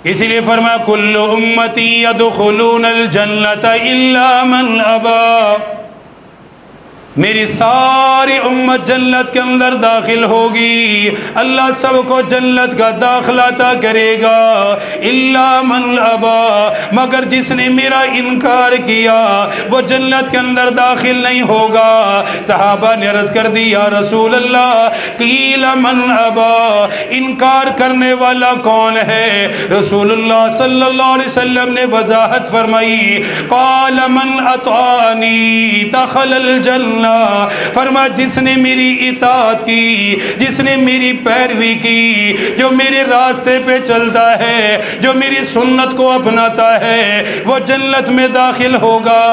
اسی لیے فرمایا کل امتی یدخلون الجنت الا من ابا، میری ساری امت جنت کے اندر داخل ہوگی، اللہ سب کو جنت کا داخلہ عطا کرے گا، الا من ابا، مگر جس نے میرا انکار کیا وہ جنت کے اندر داخل نہیں ہوگا۔ صحابہ نے عرض کر دی یا رسول اللہ قیل من ابا، انکار کرنے والا کون ہے؟ رسول اللہ صلی اللہ علیہ وسلم نے وضاحت فرمائی، قال من اطاعنی دخل الجنہ، فرما جس نے میری اطاعت کی، جس نے میری پیروی کی، جو میرے راستے پہ چلتا ہے، جو میری سنت کو اپناتا ہے، وہ جنت میں داخل ہوگا۔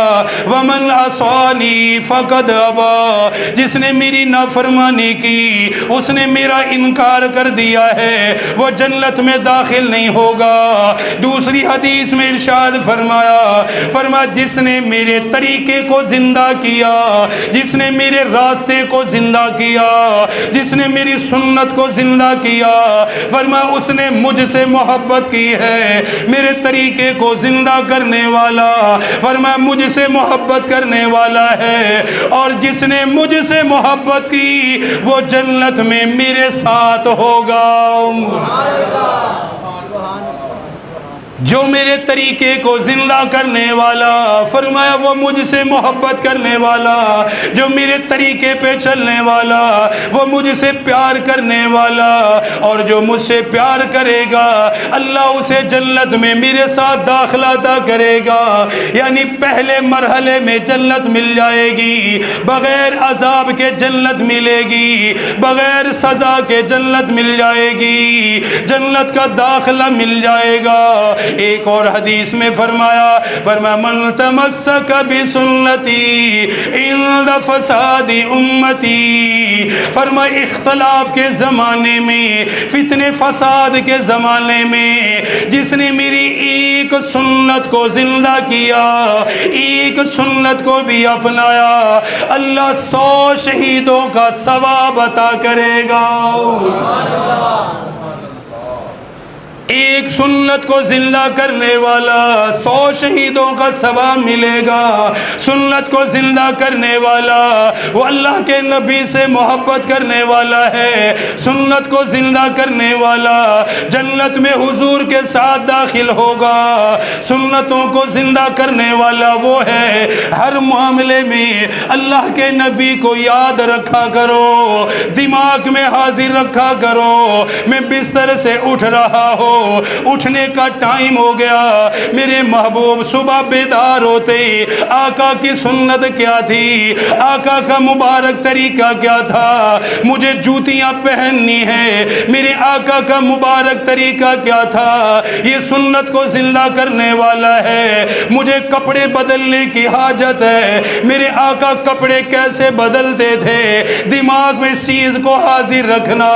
ومن عصانی فقد ابا، جس نے میری نافرمانی کی، اس نے میرا انکار کر دیا ہے، وہ جنت میں داخل نہیں ہوگا۔ دوسری حدیث میں ارشاد فرمایا جس نے میرے طریقے کو زندہ کیا، جس نے میرے راستے کو زندہ کیا، جس نے میری سنت کو زندہ کیا، فرمایا اس نے مجھ سے محبت کی ہے۔ میرے طریقے کو زندہ کرنے والا، فرمایا مجھ سے محبت کرنے والا ہے، اور جس نے مجھ سے محبت کی وہ جنت میں میرے ساتھ ہوگا۔ جو میرے طریقے کو زندہ کرنے والا، فرمایا وہ مجھ سے محبت کرنے والا، جو میرے طریقے پہ چلنے والا، وہ مجھ سے پیار کرنے والا، اور جو مجھ سے پیار کرے گا اللہ اسے جنت میں میرے ساتھ داخلہ عطا کرے گا۔ یعنی پہلے مرحلے میں جنت مل جائے گی، بغیر عذاب کے جنت ملے گی، بغیر سزا کے جنت مل جائے گی، جنت کا داخلہ مل جائے گا۔ ایک اور حدیث میں فرمایا من تمسک بسنتی عند فساد امتی، فرمایا اختلاف کے زمانے میں، فتنے فساد کے زمانے میں جس نے میری ایک سنت کو زندہ کیا، ایک سنت کو بھی اپنایا، اللہ 100 شہیدوں کا ثواب عطا کرے گا۔ ایک سنت کو زندہ کرنے والا 100 شہیدوں کا ثواب ملے گا۔ سنت کو زندہ کرنے والا وہ اللہ کے نبی سے محبت کرنے والا ہے، سنت کو زندہ کرنے والا جنت میں حضور کے ساتھ داخل ہوگا۔ سنتوں کو زندہ کرنے والا وہ ہے ہر معاملے میں اللہ کے نبی کو یاد رکھا کرو، دماغ میں حاضر رکھا کرو، میں بستر سے اٹھ رہا ہوں، اٹھنے کا ٹائم ہو گیا، میرے محبوب صبح بیدار ہوتے آقا کی سنت کیا تھی، آقا کا مبارک طریقہ کیا تھا، مجھے جوتیاں پہننی ہے، میرے آقا کا مبارک طریقہ کیا تھا، یہ سنت کو زندہ کرنے والا ہے، مجھے کپڑے بدلنے کی حاجت ہے، میرے آقا کپڑے کیسے بدلتے تھے، دماغ میں اس چیز کو حاضر رکھنا،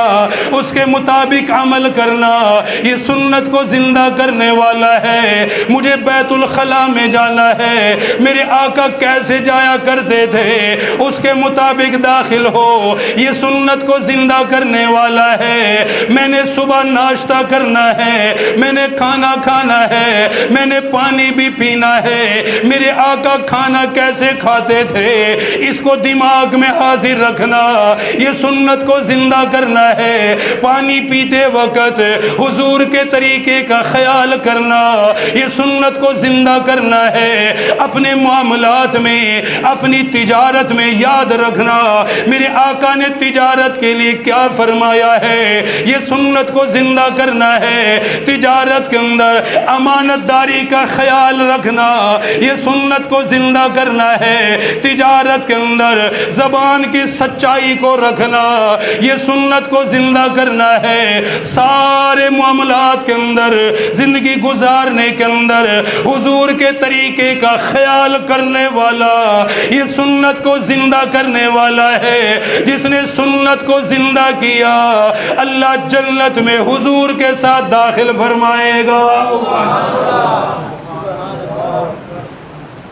اس کے مطابق عمل کرنا، یہ سنت کو زندہ کرنے والا ہے۔ مجھے بیت الخلاء میں جانا ہے، میرے آقا کیسے جایا کرتے تھے، اس کے مطابق داخل ہو، یہ سنت کو زندہ کرنے والا ہے۔ میں نے صبح ناشتہ کرنا ہے، میں نے کھانا کھانا ہے، میں نے پانی بھی پینا ہے، میرے آقا کھانا کیسے کھاتے تھے، اس کو دماغ میں حاضر رکھنا، یہ سنت کو زندہ کرنا ہے۔ پانی پیتے وقت حضور کے طریقے کا خیال کرنا، یہ سنت کو زندہ کرنا ہے۔ اپنے معاملات میں، اپنی تجارت میں یاد رکھنا میرے آقا نے تجارت کے لیے کیا فرمایا ہے، یہ سنت کو زندہ کرنا ہے۔ تجارت کے اندر امانت داری کا خیال رکھنا، یہ سنت کو زندہ کرنا ہے۔ تجارت کے اندر زبان کی سچائی کو رکھنا، یہ سنت کو زندہ کرنا ہے۔ سارے معاملات کے اندر، زندگی گزارنے کے اندر حضور کے طریقے کا خیال کرنے والا، یہ سنت کو زندہ کرنے والا ہے۔ جس نے سنت کو زندہ کیا اللہ جنت میں حضور کے ساتھ داخل فرمائے گا۔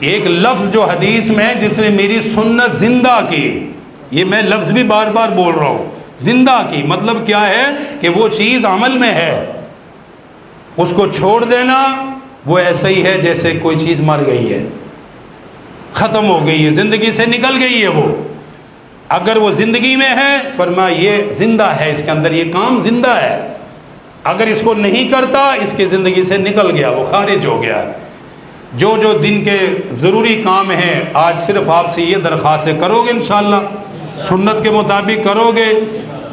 ایک لفظ جو حدیث میں جس نے میری سنت زندہ کی، یہ میں لفظ بھی بار بار بول رہا ہوں، زندہ کی مطلب کیا ہے کہ وہ چیز عمل میں ہے، اس کو چھوڑ دینا وہ ایسا ہی ہے جیسے کوئی چیز مر گئی ہے، ختم ہو گئی ہے، زندگی سے نکل گئی ہے وہ۔ اگر وہ زندگی میں ہے، فرمایا یہ زندہ ہے، اس کے اندر یہ کام زندہ ہے، اگر اس کو نہیں کرتا اس کی زندگی سے نکل گیا، وہ خارج ہو گیا۔ جو جو دن کے ضروری کام ہیں آج صرف آپ سے یہ درخواستیں کرو گے انشاءاللہ، سنت کے مطابق کرو گے۔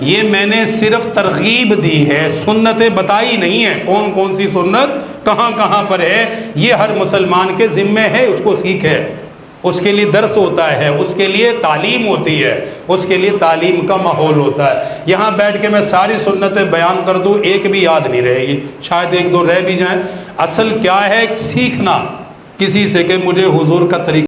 یہ میں نے صرف ترغیب دی ہے، سنتیں بتائی نہیں ہیں، کون کون سی سنت کہاں کہاں پر ہے، یہ ہر مسلمان کے ذمے ہے، اس کو سیکھے، اس کے لیے درس ہوتا ہے، اس کے لیے تعلیم ہوتی ہے، اس کے لیے تعلیم کا ماحول ہوتا ہے۔ یہاں بیٹھ کے میں ساری سنتیں بیان کر دوں ایک بھی یاد نہیں رہے گی، شاید ایک دو رہ بھی جائیں۔ اصل کیا ہے؟ سیکھنا کسی سے کہ مجھے حضور کا طریقہ